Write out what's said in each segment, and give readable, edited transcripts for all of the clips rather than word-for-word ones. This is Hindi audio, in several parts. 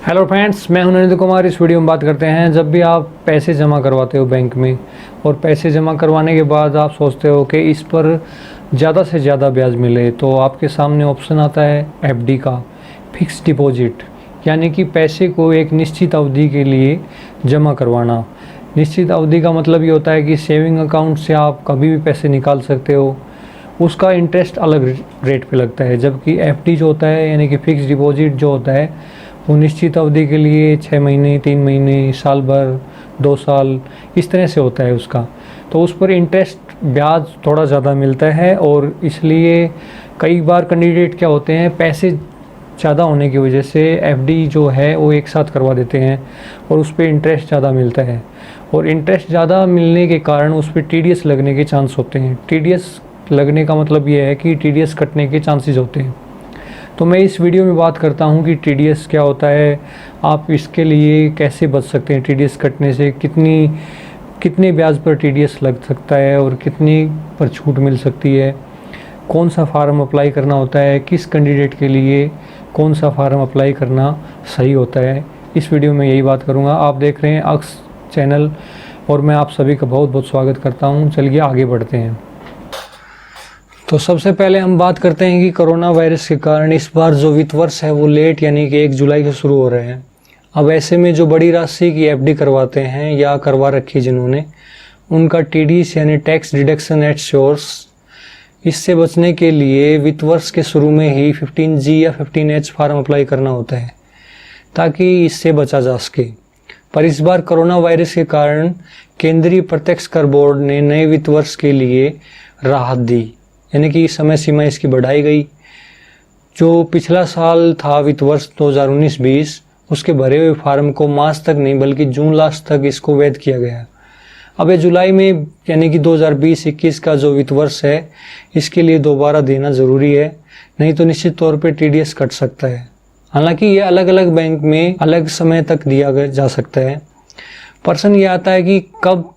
हेलो फ्रेंड्स, मैं हूं नरेंद्र कुमार। इस वीडियो में बात करते हैं, जब भी आप पैसे जमा करवाते हो बैंक में और पैसे जमा करवाने के बाद आप सोचते हो कि इस पर ज़्यादा से ज़्यादा ब्याज मिले, तो आपके सामने ऑप्शन आता है एफडी का, फिक्स डिपॉजिट। यानी कि पैसे को एक निश्चित अवधि के लिए जमा करवाना। निश्चित अवधि का मतलब ये होता है कि सेविंग अकाउंट से आप कभी भी पैसे निकाल सकते हो, उसका इंटरेस्ट अलग रेट पे लगता है। जबकि एफडी जो होता है यानी कि फ़िक्स डिपॉजिट जो होता है वो निश्चित अवधि के लिए 6 महीने, 3 महीने, साल भर, 2 साल, इस तरह से होता है उसका। तो उस पर इंटरेस्ट ब्याज थोड़ा ज़्यादा मिलता है और इसलिए कई बार कैंडिडेट क्या होते हैं, पैसे ज़्यादा होने की वजह से एफडी जो है वो एक साथ करवा देते हैं और उस पर इंटरेस्ट ज़्यादा मिलता है। और इंटरेस्ट ज़्यादा मिलने के कारण उस पर टीडीएस लगने के चांस होते हैं। टीडीएस लगने का मतलब ये है कि टीडीएस कटने के चांसेस होते हैं। तो मैं इस वीडियो में बात करता हूं कि टीडीएस क्या होता है, आप इसके लिए कैसे बच सकते हैं टीडीएस कटने से, कितने ब्याज पर टीडीएस लग सकता है और कितनी पर छूट मिल सकती है, कौन सा फार्म अप्लाई करना होता है, किस कैंडिडेट के लिए कौन सा फार्म अप्लाई करना सही होता है। इस वीडियो में यही बात करूँगा। आप देख रहे हैं अक्स चैनल और मैं आप सभी का बहुत बहुत स्वागत करता हूँ। चलिए आगे बढ़ते हैं। तो सबसे पहले हम बात करते हैं कि कोरोना वायरस के कारण इस बार जो वित्त वर्ष है वो लेट यानी कि 1 जुलाई से शुरू हो रहे हैं। अब ऐसे में जो बड़ी राशि की एफडी करवाते हैं या करवा रखी जिन्होंने, उनका टीडीएस यानी टैक्स डिडक्शन एट सोर्स, इससे बचने के लिए वित्त वर्ष के शुरू में ही 15G या 15H फार्म अप्लाई करना होता है ताकि इससे बचा जा सके। पर इस बार कोरोना वायरस के कारण केंद्रीय प्रत्यक्ष कर बोर्ड ने नए वित्त वर्ष के लिए राहत दी, यानी कि समय सीमा इसकी बढ़ाई गई। जो पिछला साल था वित्त वर्ष 2019-20, उसके भरे हुए फार्म को मार्च तक नहीं बल्कि जून लास्ट तक इसको वैध किया गया। अब ये जुलाई में यानी कि 2020-21 का जो वित्त वर्ष है इसके लिए दोबारा देना ज़रूरी है, नहीं तो निश्चित तौर पे टीडीएस कट सकता है। हालांकि ये अलग अलग बैंक में अलग समय तक दिया जा सकता है। प्रश्न ये आता है कि कब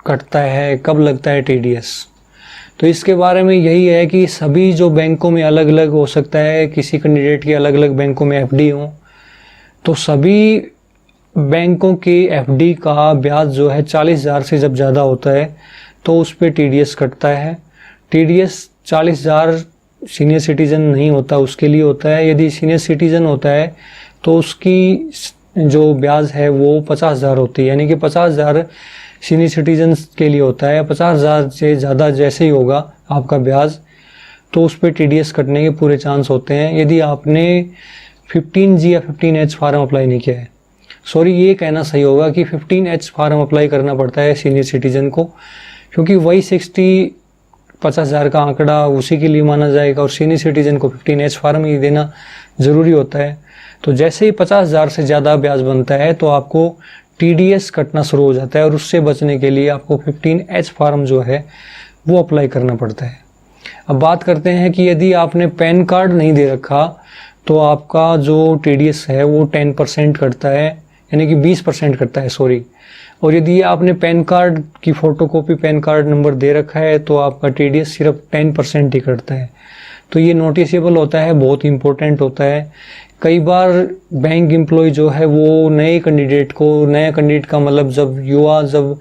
कटता है, कब लगता है टीडीएस। तो इसके बारे में यही है कि सभी जो बैंकों में अलग अलग हो सकता है, किसी कैंडिडेट की अलग अलग बैंकों में एफडी हो, तो सभी बैंकों की एफडी का ब्याज जो है 40,000 से जब ज़्यादा होता है तो उस पर टीडीएस कटता है। टीडीएस 40,000 सीनियर सिटीज़न नहीं होता उसके लिए होता है। यदि सीनियर सिटीज़न होता है तो उसकी जो ब्याज है वो 50,000 होती है, यानी कि 50,000 सीनियर सिटीजन के लिए होता है। 50,000 से ज़्यादा जैसे ही होगा आपका ब्याज तो उस पर टीडीएस कटने के पूरे चांस होते हैं, यदि आपने 15G या 15H फार्म अप्लाई नहीं किया है। सॉरी, ये कहना सही होगा कि 15H फार्म अप्लाई करना पड़ता है सीनियर सिटीजन को, क्योंकि वही 50,000 का आंकड़ा उसी के लिए माना जाएगा और सीनियर सिटीजन को 15H फार्म ही देना ज़रूरी होता है। तो जैसे ही 50,000 से ज़्यादा ब्याज बनता है तो आपको टीडीएस कटना शुरू हो जाता है और उससे बचने के लिए आपको 15H फार्म जो है वो अप्लाई करना पड़ता है। अब बात करते हैं कि यदि आपने पैन कार्ड नहीं दे रखा तो आपका जो टीडीएस है वो 10% कटता है, यानी कि 20% कटता है, सॉरी। और यदि आपने पैन कार्ड की फ़ोटोकॉपी, पैन कार्ड नंबर दे रखा है तो आपका टीडीएस सिर्फ 10% ही कटता है। तो ये नोटिसेबल होता है, बहुत इंपॉर्टेंट होता है। कई बार बैंक एम्प्लॉय जो है वो नया कैंडिडेट का मतलब जब युवा जब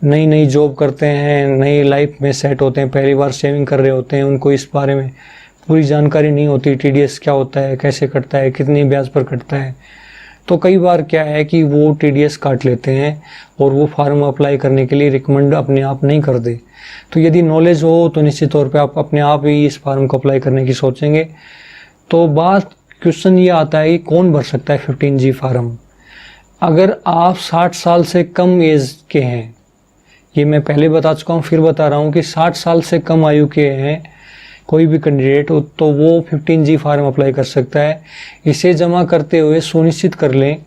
नई जॉब करते हैं, नई लाइफ में सेट होते हैं, पहली बार सेविंग कर रहे होते हैं, उनको इस बारे में पूरी जानकारी नहीं होती, टीडीएस क्या होता है, कैसे कटता है, कितनी ब्याज पर कटता है। तो कई बार क्या है कि वो टीडीएस काट लेते हैं और वो फार्म अप्लाई करने के लिए रिकमेंड अपने आप नहीं कर दे। तो यदि नॉलेज हो तो निश्चित तौर पे आप अपने आप ही इस फार्म को अप्लाई करने की सोचेंगे। तो क्वेश्चन ये आता है कि कौन भर सकता है 15G फार्म। अगर आप 60 साल से कम एज के हैं, ये मैं पहले बता चुका हूँ, फिर बता रहा हूँ कि 60 साल से कम आयु के हैं कोई भी कैंडिडेट तो वो 15G फार्म अप्लाई कर सकता है। इसे जमा करते हुए सुनिश्चित कर लें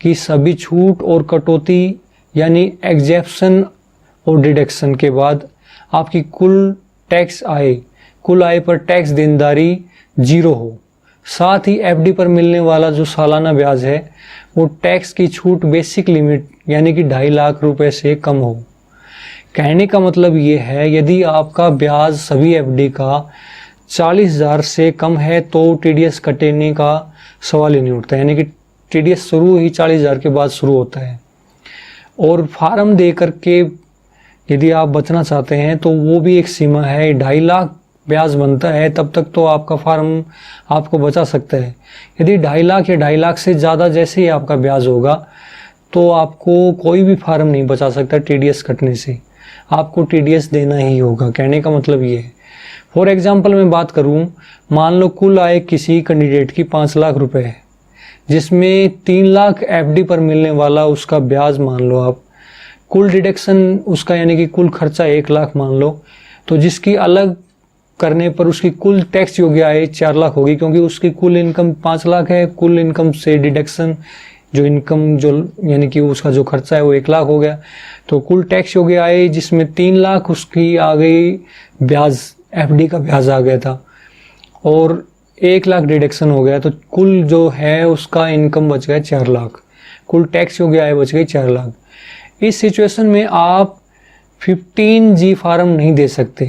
कि सभी छूट और कटौती यानी एग्जेप्शन और डिडक्शन के बाद आपकी कुल आय पर टैक्स देनदारी 0 हो। साथ ही एफडी पर मिलने वाला जो सालाना ब्याज है वो टैक्स की छूट बेसिक लिमिट यानी कि 2.5 लाख रुपए से कम हो। कहने का मतलब ये है, यदि आपका ब्याज सभी एफडी का 40,000 से कम है तो टीडीएस कटने का सवाल ही नहीं उठता, यानी कि TDS शुरू ही 40,000 के बाद शुरू होता है। और फार्म दे करके यदि आप बचना चाहते हैं तो वो भी एक सीमा है, 2.5 लाख ब्याज बनता है, तब तक तो आपका फार्म आपको बचा सकता है। यदि 2.5 लाख या 2.5 लाख से ज़्यादा जैसे ही आपका ब्याज होगा तो आपको कोई भी फार्म नहीं बचा सकता TDS कटने से, आपको TDS देना ही होगा। कहने का मतलब ये है। फॉर एग्जांपल मैं बात करूं, मान लो कुल आय किसी कैंडिडेट की 5 लाख रुपए है, जिसमें 3 लाख FD पर मिलने वाला उसका ब्याज मान लो आप, कुल डिडक्शन उसका यानी कि कुल खर्चा 1 लाख मान लो, तो जिसकी अलग करने पर उसकी कुल टैक्स योग्य आय 4 लाख होगी, क्योंकि उसकी कुल इनकम 5 लाख है, कुल इनकम से डिडक्शन जो इनकम जो यानी कि उसका जो खर्चा है वो 1 लाख हो गया। तो कुल टैक्स योग्य आय जिसमें 3 लाख उसकी आ गई ब्याज, FD का ब्याज आ गया था, और 1 लाख डिडक्शन हो गया, तो कुल जो है उसका इनकम बच गया 4 लाख, कुल टैक्स योग्य आय बच गई 4 लाख। इस सिचुएशन में आप 15G फार्म नहीं दे सकते,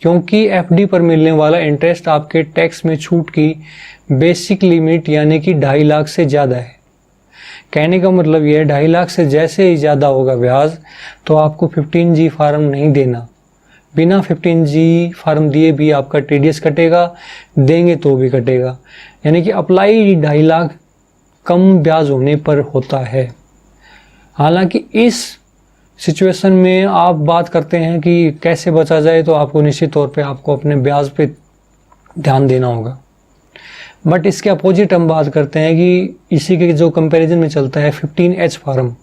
क्योंकि FD पर मिलने वाला इंटरेस्ट आपके टैक्स में छूट की बेसिक लिमिट यानी कि 2.5 लाख से ज़्यादा है। कहने का मतलब ये है 2.5 लाख से जैसे ही ज़्यादा होगा ब्याज तो आपको 15G फार्म नहीं देना। बिना 15G फार्म दिए भी आपका TDS कटेगा, देंगे तो भी कटेगा, यानी कि अप्लाई 2.5 लाख कम ब्याज होने पर होता है। हालांकि इस सिचुएशन में आप बात करते हैं कि कैसे बचा जाए, तो आपको निश्चित तौर पे आपको अपने ब्याज पे ध्यान देना होगा। बट इसके अपोजिट हम बात करते हैं कि इसी के जो कंपैरिजन में चलता है 15H फार्म,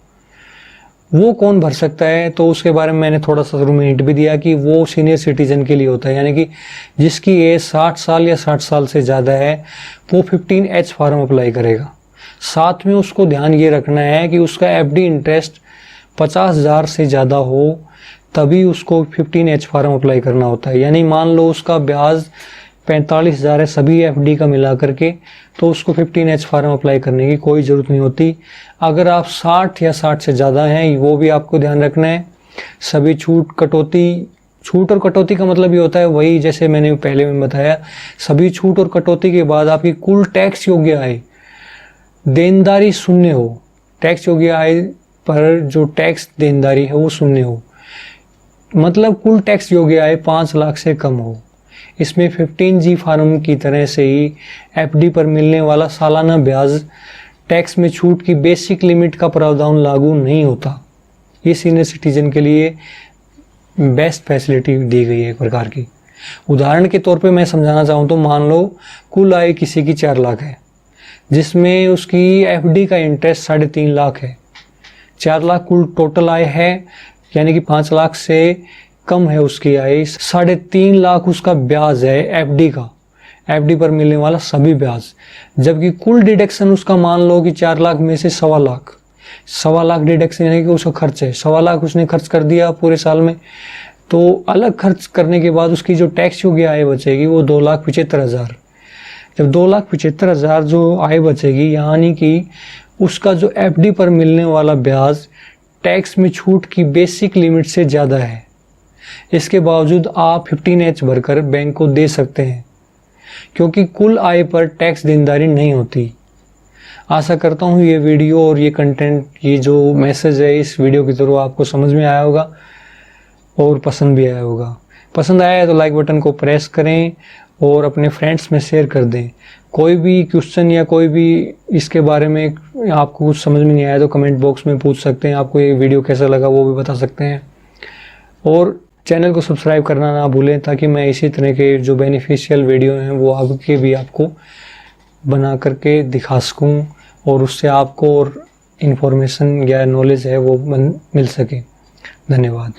वो कौन भर सकता है, तो उसके बारे में मैंने थोड़ा सा शुरू में हिंट भी दिया कि वो सीनियर सिटीजन के लिए होता है, यानी कि जिसकी एज 60 साल या 60 साल से ज़्यादा है वो 15H फार्म अप्लाई करेगा। साथ में उसको ध्यान ये रखना है कि उसका FD इंटरेस्ट 50,000 से ज़्यादा हो तभी उसको 15H फार्म अप्लाई करना होता है। यानी मान लो उसका ब्याज 45,000 है सभी FD का मिला करके, तो उसको 15H फार्म अप्लाई करने की कोई ज़रूरत नहीं होती। अगर आप 60 या 60 से ज़्यादा हैं, वो भी आपको ध्यान रखना है। सभी छूट और कटौती का मतलब ये होता है वही जैसे मैंने पहले में बताया, सभी छूट और कटौती के बाद आपकी कुल टैक्स योग्य आय, देनदारी शून्य हो, टैक्स योग्य आय पर जो टैक्स देनदारी है वो शून्य हो, मतलब कुल टैक्स योग्य आय 5 लाख से कम हो। इसमें 15G फार्म की तरह से ही FD पर मिलने वाला सालाना ब्याज टैक्स में छूट की बेसिक लिमिट का प्रावधान लागू नहीं होता। ये सीनियर सिटीजन के लिए बेस्ट फैसिलिटी दी गई है एक प्रकार की। उदाहरण के तौर पे मैं समझाना चाहूँ तो मान लो कुल आय किसी की 4 लाख है, जिसमें उसकी FD का इंटरेस्ट 3.5 लाख है। 4 लाख कुल टोटल आय है, यानी कि 5 लाख से कम है उसकी आय, 3.5 लाख उसका ब्याज है FD का, FD पर मिलने वाला सभी ब्याज, जबकि कुल डिडक्शन उसका मान लो कि 4 लाख में से 1.25 लाख डिडक्शन यानी कि उसका खर्च है, 1.25 लाख उसने खर्च कर दिया पूरे साल में, तो अलग खर्च करने के बाद उसकी जो टैक्स योग्य आय बचेगी वो 2,75,000। जब 2,75,000 जो आय बचेगी, यानी कि उसका जो FD पर मिलने वाला ब्याज टैक्स में छूट की बेसिक लिमिट से ज़्यादा है, इसके बावजूद आप 15H भरकर बैंक को दे सकते हैं, क्योंकि कुल आय पर टैक्स देनदारी नहीं होती। आशा करता हूँ ये वीडियो और ये कंटेंट, ये जो मैसेज है इस वीडियो के थ्रू आपको समझ में आया होगा और पसंद भी आया होगा। पसंद आया है तो लाइक बटन को प्रेस करें और अपने फ्रेंड्स में शेयर कर दें। कोई भी क्वेश्चन या कोई भी इसके बारे में आपको कुछ समझ में नहीं आया तो कमेंट बॉक्स में पूछ सकते हैं। आपको ये वीडियो कैसा लगा वो भी बता सकते हैं, और चैनल को सब्सक्राइब करना ना भूलें, ताकि मैं इसी तरह के जो बेनिफिशियल वीडियो हैं वो आगे भी आपको बना करके दिखा सकूं और उससे आपको और इन्फॉर्मेशन या नॉलेज है वो मिल सके। धन्यवाद।